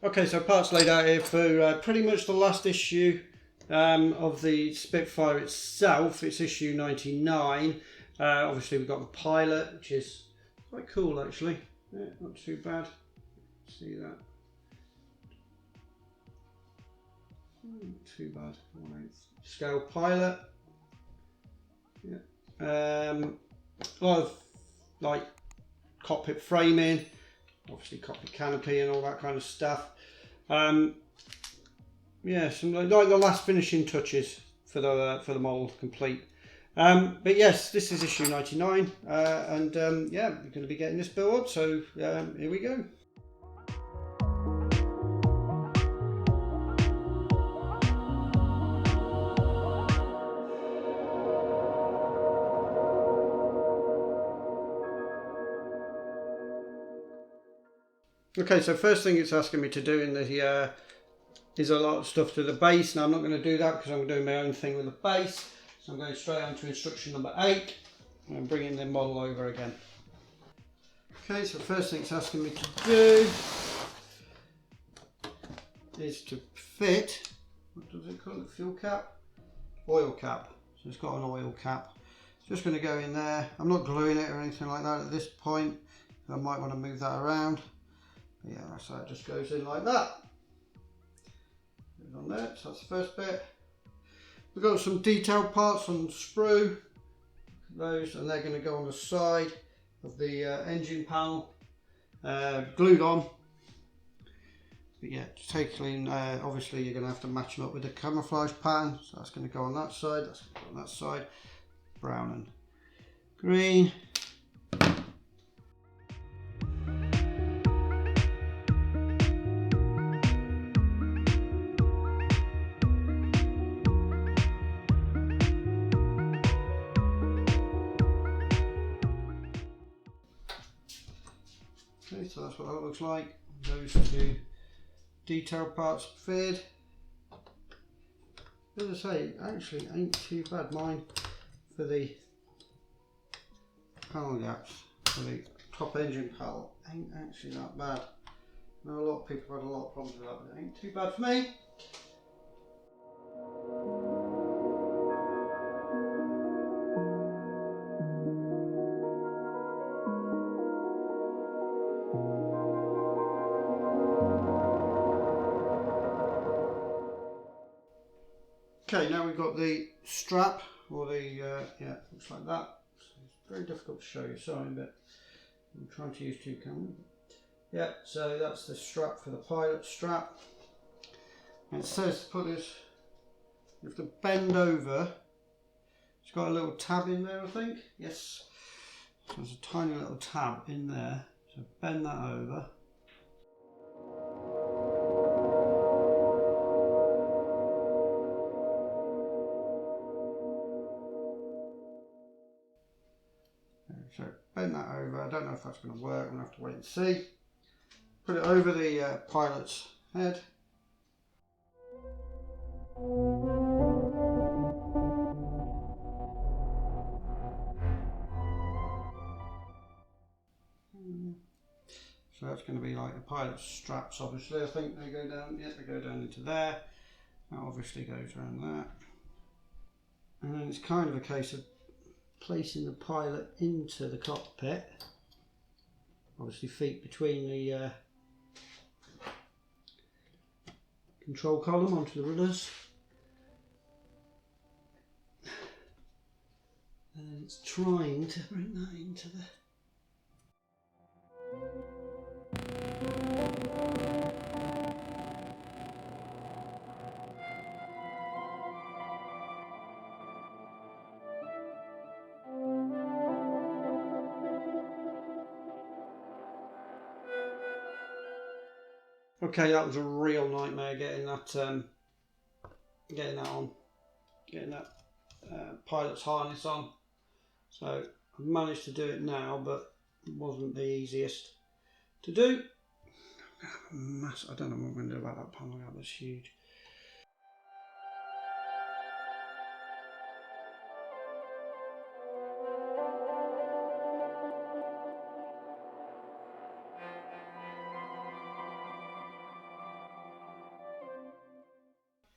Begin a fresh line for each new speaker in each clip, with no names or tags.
Okay, so parts laid out here for pretty much the last issue of the Spitfire itself. It's issue 99. Obviously we've got the pilot, which is quite cool actually. Yeah, not too bad. See that? Not too bad. 1/8 scale pilot. Yeah. A lot of like cockpit framing, obviously cockpit canopy and all that kind of stuff. Yeah, some like the last finishing touches for the model complete. But yes, this is issue 99, and yeah, we're going to be getting this built up. So here we go. Okay, so first thing it's asking me to do in the is a lot of stuff to the base. Now I'm not going to do that because I'm doing my own thing with the base. So I'm going straight on to instruction number 8 and bringing the model over again. Okay, so first thing it's asking me to do is to fit, what does it call it, fuel cap? Oil cap. So it's got an oil cap. Just going to go in there. I'm not gluing it or anything like that at this point. I might want to move that around. Yeah, so it just goes in like that. Goes on there, so that's the first bit. We've got some detailed parts on the sprue. Those, and they're going to go on the side of the engine panel, glued on. But yeah, taking obviously you're going to have to match them up with the camouflage pattern. So that's going to go on that side. That's going to go on that side. Brown and green. Okay, so that's what that looks like. Those two detailed parts fitted. As I say, actually ain't too bad. Mine for the panel gaps, for the top engine panel, ain't actually that bad. I know a lot of people have had a lot of problems with that, but it ain't too bad for me. Okay, now we've got the strap, or the, yeah, looks like that. It's very difficult to show you, sorry, but I'm trying to use two cameras. Yeah, so that's the strap for the pilot strap. And it says to put this, you have to bend over. It's got a little tab in there, I think. Yes, so there's a tiny little tab in there. So bend that over. So bend that over. I don't know if that's going to work. I'm going to have to wait and see. Put it over the pilot's head. So that's going to be like the pilot's straps, obviously. I think they go down. Yeah, they go down into there. That obviously goes around that. And then it's kind of a case of placing the pilot into the cockpit. Obviously feet between the control column onto the rudders. And it's trying to bring that into the... Okay, that was a real nightmare getting that on, getting that pilot's harness on. So I've managed to do it now, but it wasn't the easiest to do. I don't know what I'm going to do about that panel gap, that's huge.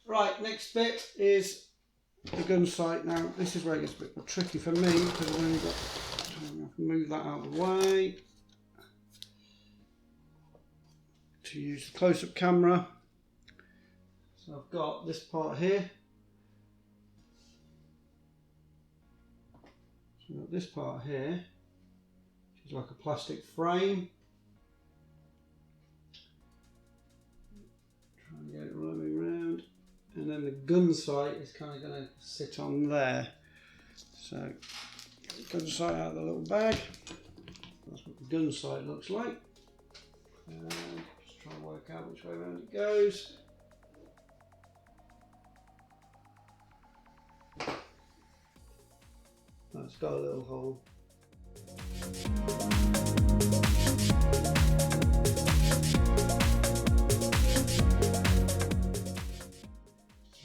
Right, next bit is the gun sight. Now this is where it gets a bit more tricky for me because I've only got to move that out of the way to use the close-up camera. So I've got this part here. So I've got this part here, which is like a plastic frame. Try and get it roaming around. And then the gun sight is kind of going to sit on there. So, get the gun sight out of the little bag. That's what the gun sight looks like. Just try and work out which way around it goes. It's got a little hole.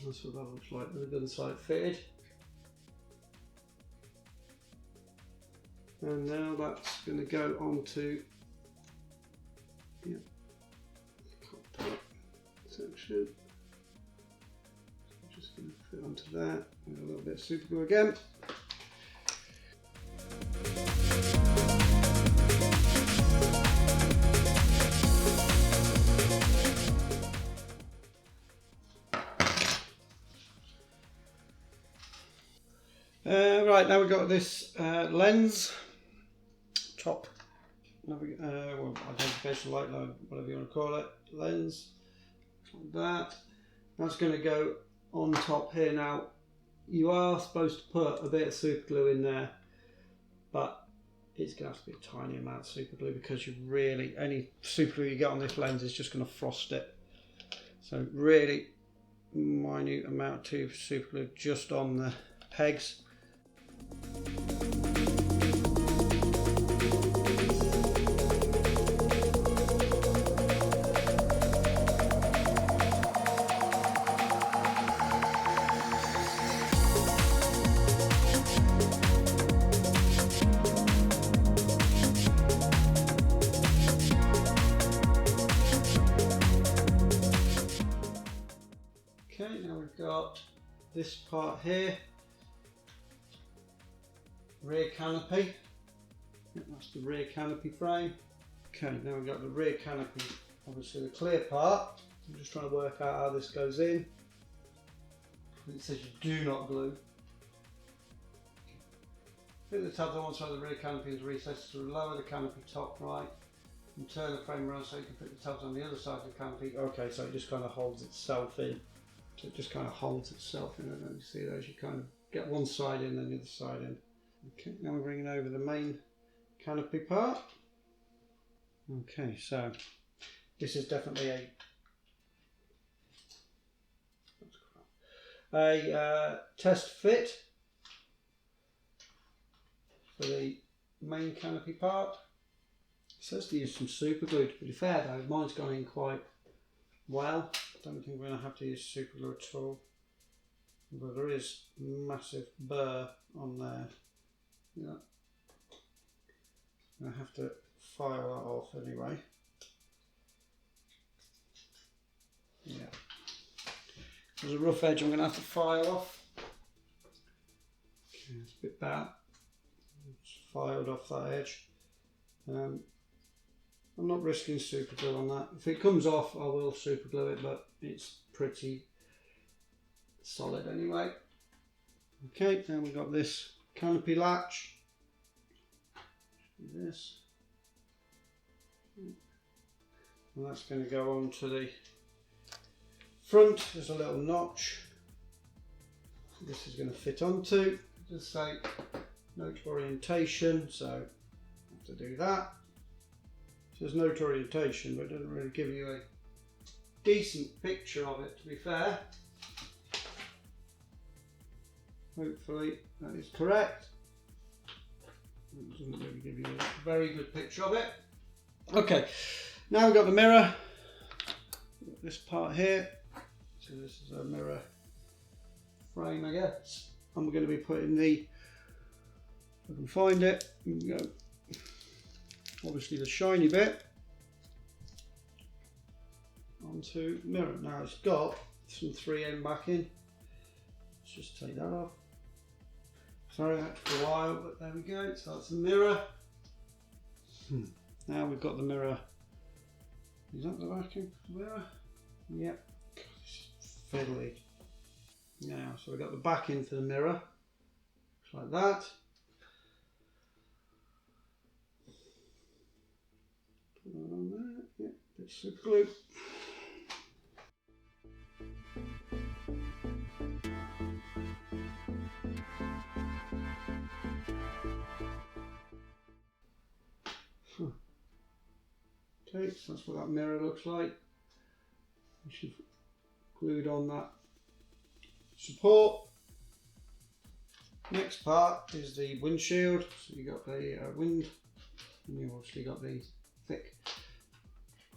That's what that looks like with the gun sight fitted. And now that's going to go onto the cockpit section. I'm just going to fit onto that with a little bit of super glue again. Right, now we've got this lens, top, well, identification light, whatever you want to call it, lens, like that. That's going to go on top here. Now, you are supposed to put a bit of super glue in there, but it's going to have to be a tiny amount of super glue because you really, any super glue you get on this lens is just going to frost it. So really minute amount of super glue just on the pegs. Okay, now we've got this part here. Rear canopy. That's the rear canopy frame. Okay, now we've got the rear canopy, obviously the clear part. I'm just trying to work out how this goes in. It says you do not glue. Put the tabs on one side of the rear canopy is recessed to lower the canopy top right and turn the frame around so you can put the tabs on the other side of the canopy. Okay, so it just kind of holds itself in. So it just kind of holds itself in. I don't know if you see those, you kind of get one side in and the other side in. Okay, now we're bringing over the main canopy part. Okay, so this is definitely a test fit for the main canopy part. It says to use some super glue. To be fair though, mine's gone in quite well. I don't think we're going to have to use super glue at all. But there is massive burr on there. Yeah, I have to file that off anyway. Yeah, there's a rough edge I'm going to have to file off. Okay, it's a bit bad. It's filed off that edge. I'm not risking super glue on that. If it comes off, I will super glue it, but it's pretty solid anyway. Okay, now we've got this canopy latch. This. And that's going to go on to the front. There's a little notch. This is going to fit onto. Just say note orientation, so I have to do that. So there's note orientation, but it doesn't really give you a decent picture of it, to be fair. Hopefully that is correct. It doesn't really give you a very good picture of it. Okay, now we've got the mirror. This part here. So this is a mirror frame, I guess. And we're going to be putting the, if I can find it, we can go, obviously the shiny bit onto the mirror. Now it's got some 3M backing. Let's just take that off. Sorry, that took a while, but there we go. So that's the mirror. Now we've got the mirror. Is that the backing for the mirror? Yep. Fiddly. Now, so we've got the backing for the mirror. Just like that. Put that on there. Yep, bit of super glue. Okay, so that's what that mirror looks like. We should have glued on that support. Next part is the windshield. So you got the wind, and you've obviously got the thick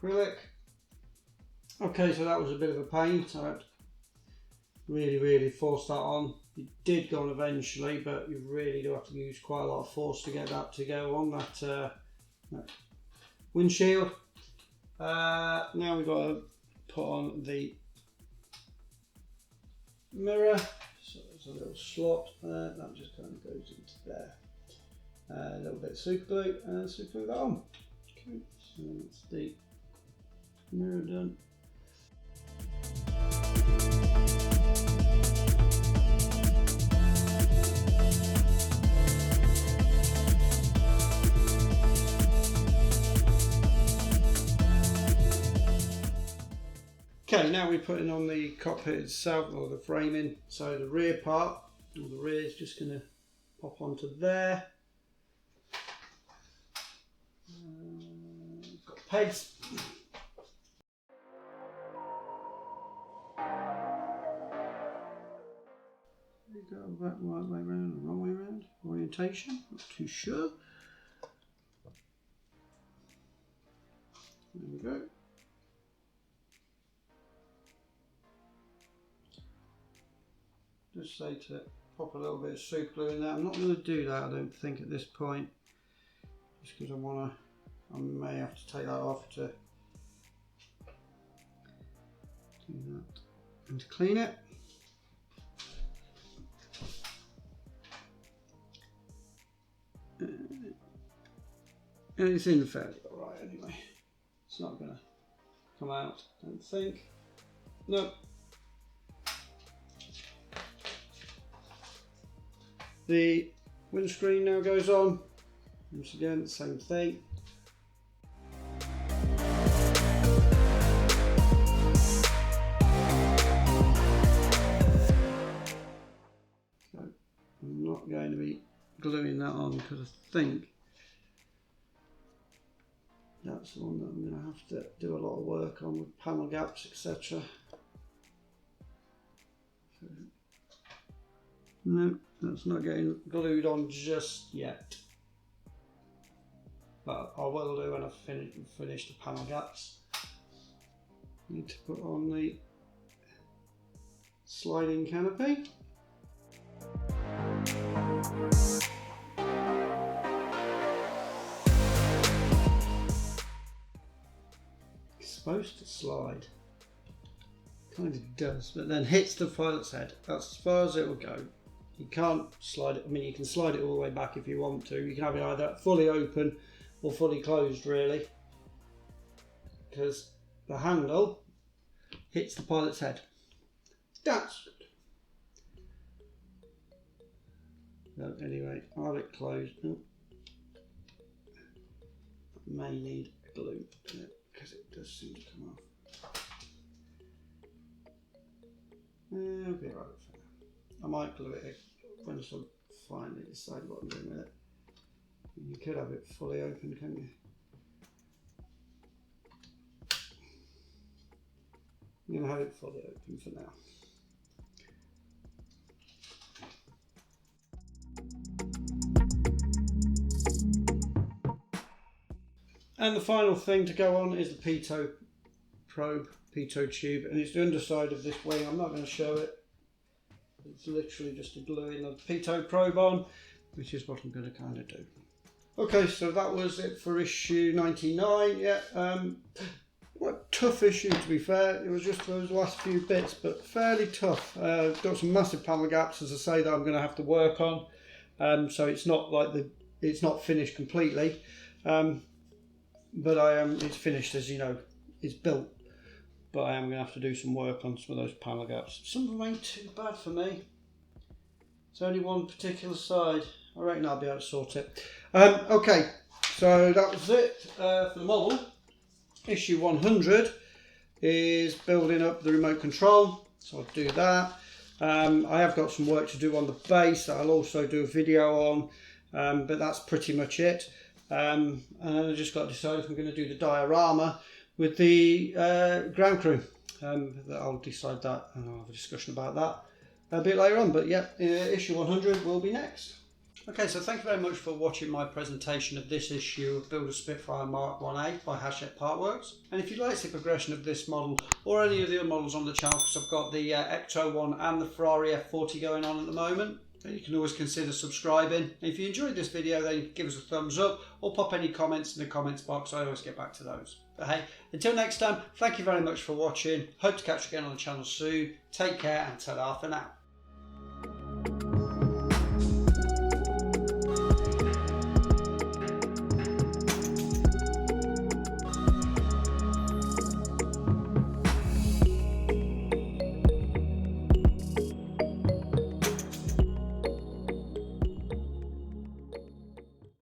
acrylic. Okay, so that was a bit of a pain. So I'd really force that on. It did go on eventually, but you really do have to use quite a lot of force to get that to go on that windshield. Now we've got to put on the mirror. So there's a little slot there, that just kind of goes into there. A little bit of super glue and super glue that on. Okay, so that's the mirror done. Okay, now we're putting on the cockpit itself, or the framing. So the rear part, or the rear is just going to pop onto there. Got pegs. We go that right way around or wrong way around. Orientation, not too sure. There we go. Just say to pop a little bit of super glue in there. I'm not going to do that, I don't think, at this point, just because I may have to take that off to do that and to clean it. And it's in fairly alright anyway. It's not going to come out, I don't think. No. The windscreen now goes on. Once again, the same thing. So I'm not going to be gluing that on because I think that's the one that I'm going to have to do a lot of work on with panel gaps, etc. So, no, that's not getting glued on just yet, but I will do when I finish the panel gaps. Need to put on the sliding canopy. It's supposed to slide. Kind of does, but then hits the pilot's head. That's as far as it will go. You can't slide it, I mean you can slide it all the way back if you want to. You can have it either fully open or fully closed really, because the handle hits the pilot's head. That's good. So anyway, I'll have it closed. Oh. May need glue because it does seem to come off. It'll be alright for now. I might glue it when I sort of finally decide what I'm doing with it. You could have it fully open, couldn't you? I'm going to have it fully open for now. And the final thing to go on is the Pito Probe, Pito tube, and it's the underside of this wing. I'm not going to show it. It's literally just a gluing the Pito Probe on, which is what I'm going to kind of do. Okay, so that was it for issue 99. Yeah, what tough issue, to be fair. It was just those last few bits, but fairly tough. Got some massive panel gaps, as I say, that I'm going to have to work on. So it's not like it's not finished completely, but it's finished, as you know, it's built. But I am going to have to do some work on some of those panel gaps. Some of them ain't too bad for me. It's only one particular side. I reckon I'll be able to sort it. Okay, so that was it for the model. Issue 100 is building up the remote control, so I'll do that. I have got some work to do on the base that I'll also do a video on, but that's pretty much it. And I just got to decide if I'm going to do the diorama with the ground crew. I'll decide that, and I'll have a discussion about that a bit later on. But yeah, issue 100 will be next. Okay, so thank you very much for watching my presentation of this issue of Build a Spitfire Mk1A by Hachette PartWorks. And if you'd like to see progression of this model or any of the other models on the channel, because I've got the Ecto one and the Ferrari F40 going on at the moment, then you can always consider subscribing. And if you enjoyed this video, then give us a thumbs up or pop any comments in the comments box. I always get back to those. But hey, until next time, thank you very much for watching. Hope to catch you again on the channel soon. Take care and ta-ra for now.